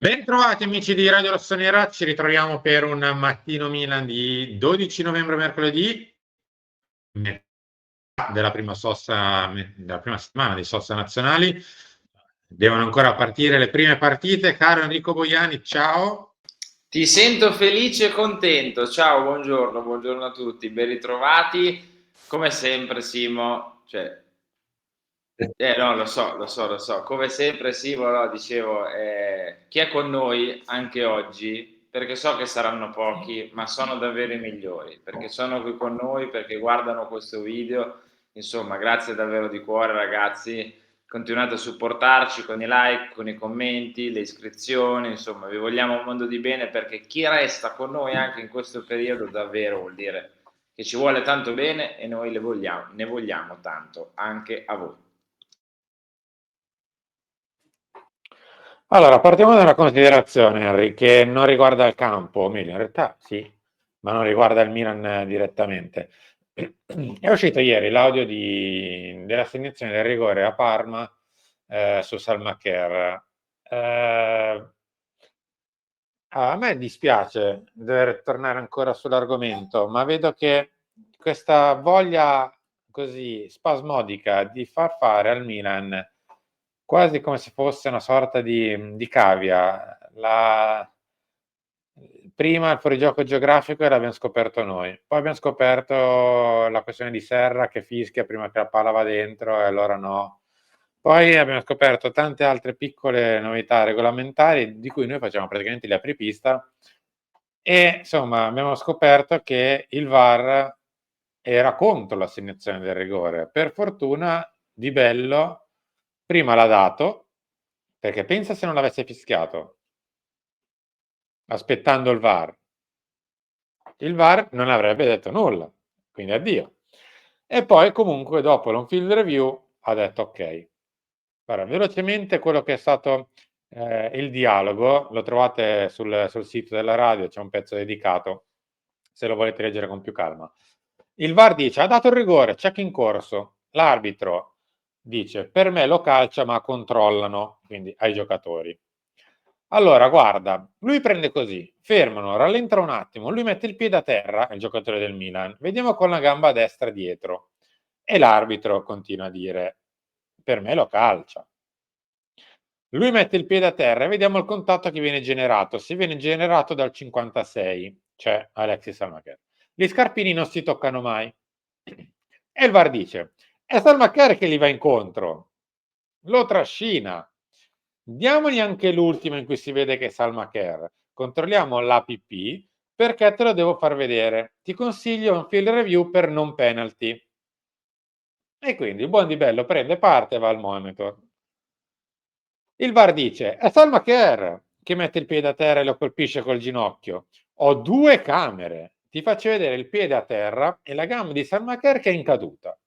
Ben trovati amici di Radio Rossonera, ci ritroviamo per un mattino Milan di 12 novembre mercoledì, metà della prima settimana di sosta nazionali. Devono ancora partire le prime partite. Caro Enrico Boiani, ciao. Ti sento felice e contento. Ciao, buongiorno a tutti, ben ritrovati. Come sempre, Simo, no, lo so. Come sempre, Simo, no, dicevo, chi è con noi anche oggi? Perché so che saranno pochi, ma sono davvero i migliori, perché sono qui con noi, perché guardano questo video. Insomma, grazie davvero di cuore, ragazzi. Continuate a supportarci con i like, con i commenti, le iscrizioni, insomma, vi vogliamo un mondo di bene perché chi resta con noi anche in questo periodo davvero vuol dire che ci vuole tanto bene e noi ne vogliamo tanto anche a voi. Allora, partiamo da una considerazione, Henry, che non riguarda il campo, o meglio, in realtà sì, ma non riguarda il Milan direttamente. È uscito ieri l'audio dell'assegnazione del rigore a Parma su Salmacher. A me dispiace dover tornare ancora sull'argomento, ma vedo che questa voglia così spasmodica di far fare al Milan quasi come se fosse una sorta di cavia. Prima il fuorigioco geografico l'abbiamo scoperto noi, poi abbiamo scoperto la questione di Serra che fischia prima che la palla va dentro e allora no. Poi abbiamo scoperto tante altre piccole novità regolamentari di cui noi facciamo praticamente gli apripista e insomma abbiamo scoperto che il VAR era contro l'assegnazione del rigore. Per fortuna Di Bello prima l'ha dato, perché pensa se non l'avesse fischiato, aspettando il VAR. Il VAR non avrebbe detto nulla, quindi addio. E poi comunque dopo l'on-field review ha detto ok. Guarda, velocemente quello che è stato il dialogo, lo trovate sul sito della radio, c'è un pezzo dedicato, se lo volete leggere con più calma. Il VAR dice, ha dato il rigore, check in corso. L'arbitro dice, per me lo calcia ma controllano, quindi ai giocatori. Allora, guarda, lui prende così, fermano, rallentano un attimo, lui mette il piede a terra, il giocatore del Milan, vediamo con la gamba destra dietro. E l'arbitro continua a dire, per me lo calcia. Lui mette il piede a terra e vediamo il contatto che viene generato. Se viene generato dal 56, cioè Alexis Salmacher. Gli scarpini non si toccano mai. E il VAR dice, è Salmacher che gli va incontro. Lo trascina. Diamogli anche l'ultimo in cui si vede che è Salmacher. Controlliamo l'APP perché te lo devo far vedere. Ti consiglio un field review per non penalty. E quindi il buon Di Bello prende parte e va al monitor. Il VAR dice, è Salmacher che mette il piede a terra e lo colpisce col ginocchio. Ho due camere. Ti faccio vedere il piede a terra e la gamba di Salmacher che è in caduta.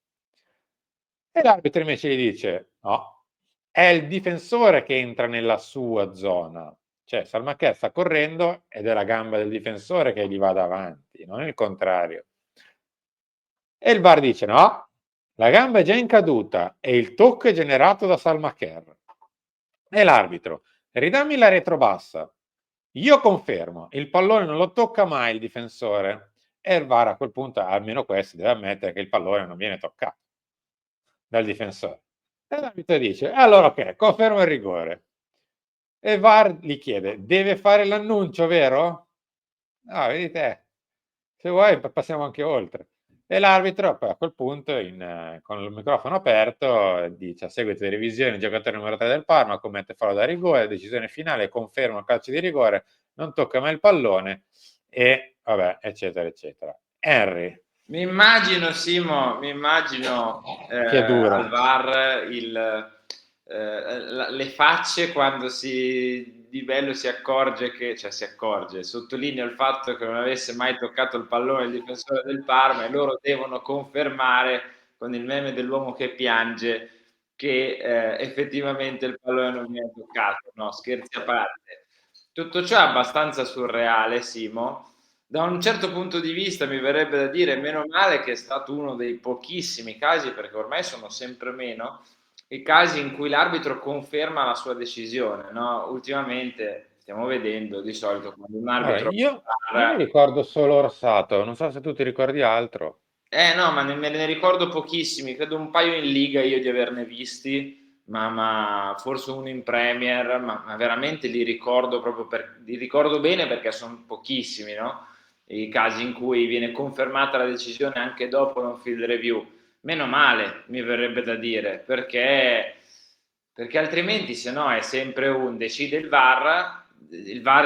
E l'arbitro invece gli dice, no, è il difensore che entra nella sua zona. Cioè Salmacher sta correndo ed è la gamba del difensore che gli va davanti, non il contrario. E il VAR dice, no, la gamba è già in caduta e il tocco è generato da Salmacher. E l'arbitro, ridammi la retrobassa. Io confermo, il pallone non lo tocca mai il difensore. E il VAR a quel punto, almeno questo, deve ammettere che il pallone non viene toccato dal difensore. E l'arbitro dice, allora ok, confermo il rigore. E il VAR gli chiede, deve fare l'annuncio, vero? No, vedi te, se vuoi passiamo anche oltre. E l'arbitro poi a quel punto, con il microfono aperto, dice a seguito di revisione il giocatore numero 3 del Parma commette fallo da rigore, decisione finale, conferma il calcio di rigore, non tocca mai il pallone e vabbè, eccetera, eccetera. Henry, Simo, mi immagino che è al dura. VAR le facce quando Di Bello si accorge cioè si accorge, sottolinea il fatto che non avesse mai toccato il pallone il difensore del Parma e loro devono confermare con il meme dell'uomo che piange che effettivamente il pallone non viene toccato. No, scherzi a parte. Tutto ciò è abbastanza surreale, Simo. Da un certo punto di vista mi verrebbe da dire meno male che è stato uno dei pochissimi casi, perché ormai sono sempre meno, i casi in cui l'arbitro conferma la sua decisione, no? Ultimamente stiamo vedendo di solito quando un Allora, arbitro io mi ricordo solo Orsato, non so se tu ti ricordi altro. no, ma me ne ricordo pochissimi, credo un paio in Liga io di averne visti, ma forse uno in Premier, ma veramente li ricordo bene perché sono pochissimi, no? I casi in cui viene confermata la decisione anche dopo un field review. Meno male, mi verrebbe da dire, perché altrimenti se no è sempre un decide il VAR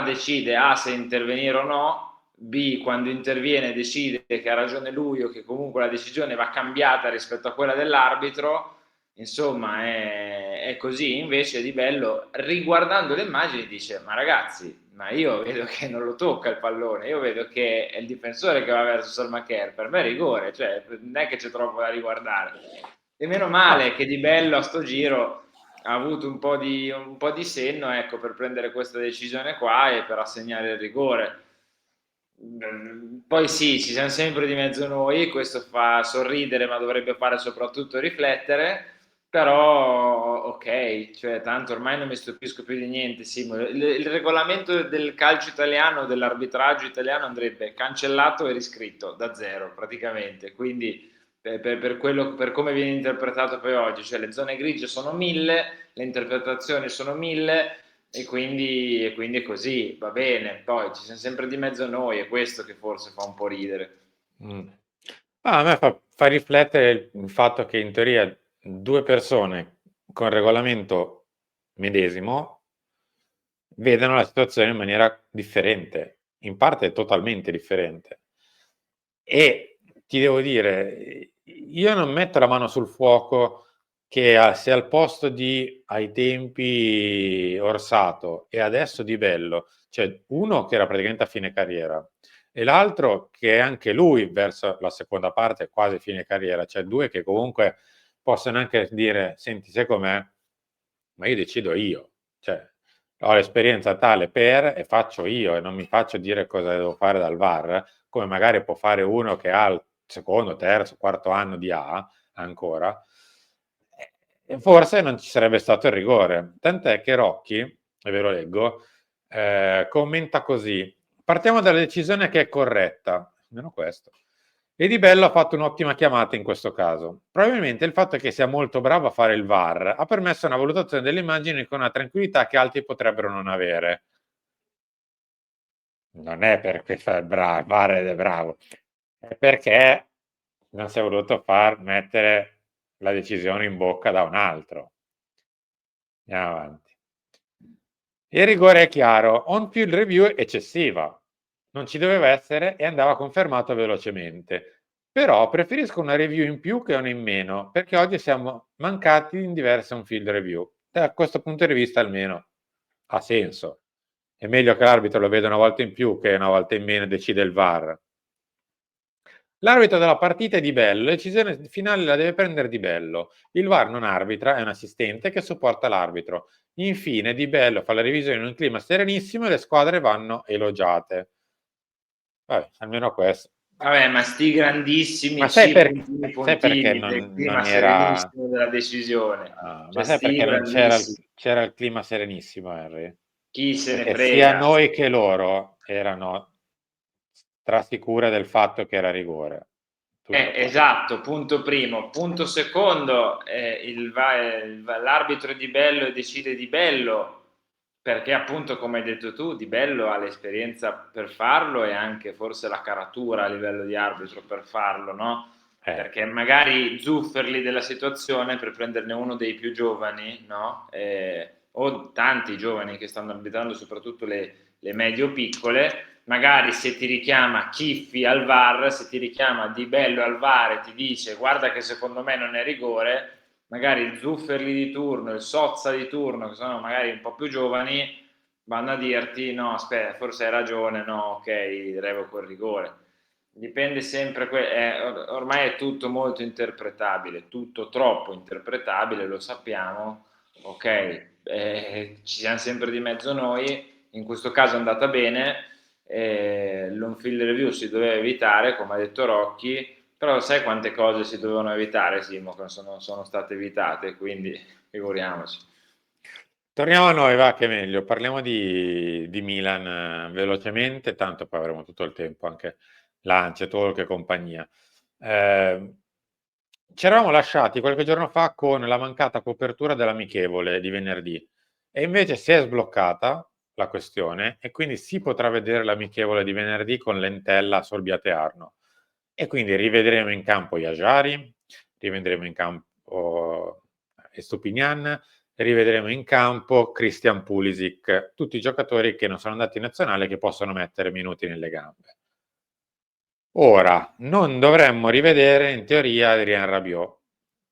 decide A se intervenire o no, B quando interviene decide che ha ragione lui o che comunque la decisione va cambiata rispetto a quella dell'arbitro, insomma è così. Invece Di Bello, riguardando le immagini, dice ma ragazzi, ma io vedo che non lo tocca il pallone, io vedo che è il difensore che va verso Salmacher, per me è rigore, cioè non è che c'è troppo da riguardare. E meno Ah, male che Di Bello a sto giro ha avuto un po' di senno, ecco, per prendere questa decisione qua e per assegnare il rigore. Poi sì, ci siamo sempre di mezzo noi, questo fa sorridere, ma dovrebbe fare soprattutto riflettere. Però, ok, cioè, tanto ormai non mi stupisco più di niente. Simo. Il regolamento del calcio italiano, dell'arbitraggio italiano andrebbe cancellato e riscritto da zero praticamente. Quindi, per come viene interpretato poi oggi, cioè le zone grigie sono 1000, le interpretazioni sono 1000 e quindi è così, va bene. Poi ci siamo sempre di mezzo noi, è questo che forse fa un po' ridere. mm. A me fa riflettere il fatto che in teoria due persone con regolamento medesimo vedano la situazione in maniera differente, in parte totalmente differente. E ti devo dire, io non metto la mano sul fuoco che se al posto di ai tempi Orsato e adesso Di Bello, cioè uno che era praticamente a fine carriera e l'altro che è anche lui verso la seconda parte, quasi fine carriera, cioè due che comunque possono anche dire, senti, sai com'è? Ma io decido io, cioè ho l'esperienza tale per e faccio io e non mi faccio dire cosa devo fare dal VAR, come magari può fare uno che ha il secondo, terzo, quarto anno di A ancora, e forse non ci sarebbe stato il rigore. Tant'è che Rocchi, e ve lo leggo, commenta così: partiamo dalla decisione che è corretta, almeno questo. E Di Bello ha fatto un'ottima chiamata in questo caso. Probabilmente il fatto che sia molto bravo a fare il VAR ha permesso una valutazione delle immagini con una tranquillità che altri potrebbero non avere. Non è perché fa il bravo, VAR ed è bravo, è perché non si è voluto far mettere la decisione in bocca da un altro. Andiamo avanti. Il rigore è chiaro, on-field review è eccessiva. Non ci doveva essere e andava confermato velocemente. Però preferisco una review in più che una in meno, perché oggi siamo mancati in diverse on-field review. Da questo punto di vista almeno ha senso. È meglio che l'arbitro lo veda una volta in più che una volta in meno e decide il VAR. L'arbitro della partita è Di Bello, la decisione finale la deve prendere Di Bello. Il VAR non arbitra, è un assistente che supporta l'arbitro. Infine, Di Bello fa la revisione in un clima serenissimo e le squadre vanno elogiate. Vabbè, almeno questo. Vabbè, ma sti grandissimi Ma C puntini sai perché puntini del clima non era... serenissimo della decisione. Ma Cioè, sai sti perché non c'era grandissimi. c'era il clima serenissimo, Henry? Chi se ne Perché sia frega? noi che loro erano strasicure del fatto che era rigore. Tutto qua. Esatto, punto primo. Punto secondo, l'arbitro è Di Bello e decide Di Bello, perché appunto, come hai detto tu, Di Bello ha l'esperienza per farlo e anche forse la caratura a livello di arbitro per farlo, no? Eh, Perché magari zufferli della situazione per prenderne uno dei più giovani, no? O tanti giovani che stanno arbitrando, soprattutto le medio-piccole, magari se ti richiama Chiffi al VAR, se ti richiama Di Bello al VAR e ti dice guarda che secondo me non è rigore, magari il Zufferli di turno, il Sozza di turno, che sono magari un po' più giovani, vanno a dirti no, aspetta, forse hai ragione, no, ok, revoco il rigore. Dipende sempre, ormai è tutto molto interpretabile, tutto troppo interpretabile, lo sappiamo, ok, ci siamo sempre di mezzo noi, in questo caso è andata bene, l'on-field review si doveva evitare, come ha detto Rocchi, però sai quante cose si dovevano evitare, Simo, che sono state evitate, quindi figuriamoci. Torniamo a noi, va che è meglio. Parliamo di Milan velocemente, tanto poi avremo tutto il tempo, anche Lance, Talk e compagnia. Ci eravamo lasciati qualche giorno fa con la mancata copertura dell'amichevole di venerdì e invece si è sbloccata la questione e quindi si potrà vedere l'amichevole di venerdì con Lentella, Solbiate e Arno. E quindi rivedremo in campo Iajari, rivedremo in campo Estupinian, rivedremo in campo Christian Pulisic, tutti i giocatori che non sono andati in nazionale che possono mettere minuti nelle gambe. Ora, non dovremmo rivedere in teoria Adrien Rabiot,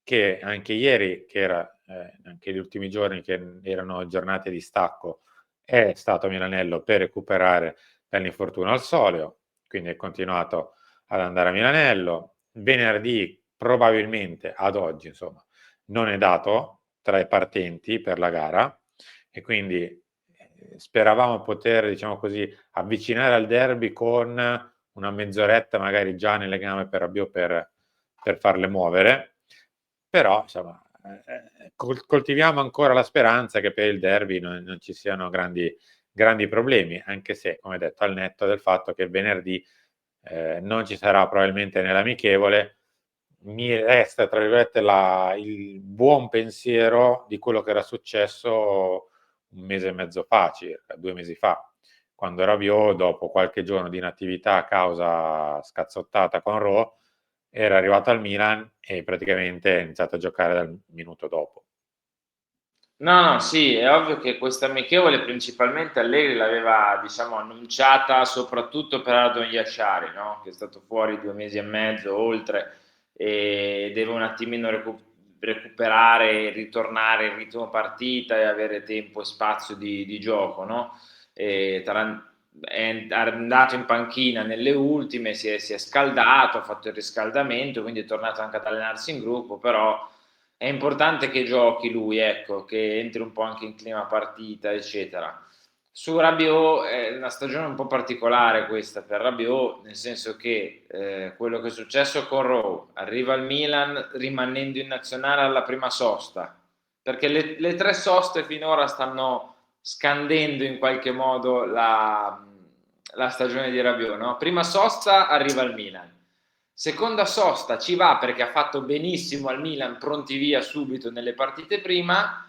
che anche ieri, che era anche gli ultimi giorni che erano giornate di stacco, è stato a Milanello per recuperare dall'infortunio al soleo, quindi è continuato ad andare a Milanello. Venerdì, probabilmente ad oggi, insomma, non è dato tra i partenti per la gara e quindi speravamo poter, diciamo così, avvicinare al derby con una mezz'oretta magari già nelle gambe per Rabiot per farle muovere, però insomma coltiviamo ancora la speranza che per il derby non ci siano grandi problemi, anche se, come detto, al netto del fatto che venerdì non ci sarà probabilmente nell'amichevole, mi resta, tra virgolette, il buon pensiero di quello che era successo un mese e mezzo fa, circa 2 mesi fa, quando Rabiot, dopo qualche giorno di inattività a causa scazzottata con Raw, era arrivato al Milan e praticamente è iniziato a giocare dal minuto dopo. No, no, sì, è ovvio che questa amichevole principalmente Allegri l'aveva, diciamo, annunciata soprattutto per Adon Yashari, no? Che è stato fuori 2 mesi e mezzo, oltre, e deve un attimino recuperare, ritornare in ritmo partita e avere tempo e spazio di gioco, no? È andato in panchina nelle ultime, si è scaldato, ha fatto il riscaldamento, quindi è tornato anche ad allenarsi in gruppo, però è importante che giochi lui, ecco, che entri un po' anche in clima partita, eccetera. Su Rabiot è una stagione un po' particolare questa per Rabiot, nel senso che quello che è successo con Rowe, arriva al Milan rimanendo in nazionale alla prima sosta, perché le tre soste finora stanno scandendo in qualche modo la stagione di Rabiot, no? Prima sosta arriva al Milan, seconda sosta ci va perché ha fatto benissimo al Milan, pronti via subito nelle partite prima.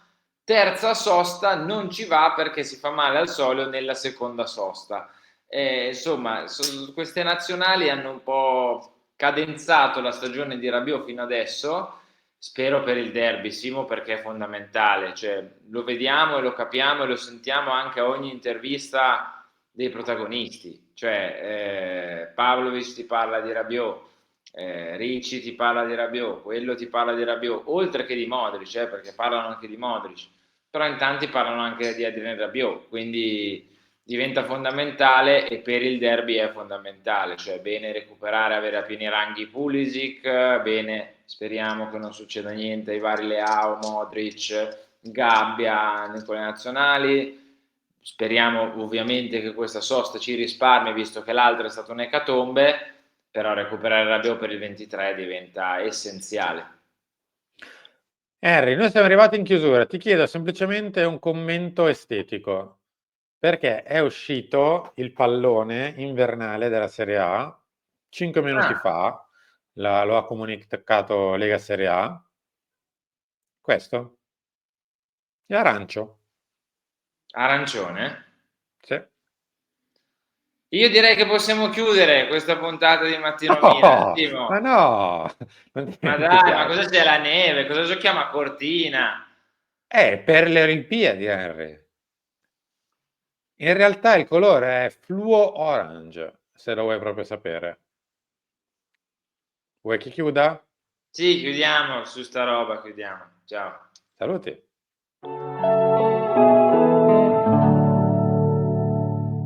Terza sosta non ci va perché si fa male al solio nella seconda sosta. Insomma, queste nazionali hanno un po' cadenzato la stagione di Rabiot fino adesso. Spero per il derby, Simo, perché è fondamentale. Cioè, lo vediamo e lo capiamo e lo sentiamo anche a ogni intervista dei protagonisti. Cioè, Pavlovic ti parla di Rabiot, Ricci ti parla di Rabiot, quello ti parla di Rabiot, oltre che di Modric, perché parlano anche di Modric, però in tanti parlano anche di Adrien Rabiot, quindi diventa fondamentale e per il derby è fondamentale, cioè bene recuperare, avere a pieni ranghi Pulisic, bene, speriamo che non succeda niente ai vari Leao, Modric, Gabbia con le nazionali. Speriamo ovviamente che questa sosta ci risparmi, visto che l'altra è stata un'ecatombe, però recuperare Rabiot per il 23 diventa essenziale. Henry, noi siamo arrivati in chiusura, ti chiedo semplicemente un commento estetico, perché è uscito il pallone invernale della Serie A 5 minuti Ah, fa, lo ha comunicato Lega Serie A, questo è arancio, arancione? sì. Io direi che possiamo chiudere questa puntata di Mattino Milan, Oh, ma Simo. no, Ma non ti dai, ma piace? cosa c'è la neve? Cosa giochiamo a Cortina? Per le Olimpiadi, Henry. In realtà il colore è fluo orange, se lo vuoi proprio sapere. Vuoi che chiuda? Sì, chiudiamo su sta roba, chiudiamo. Ciao. Saluti.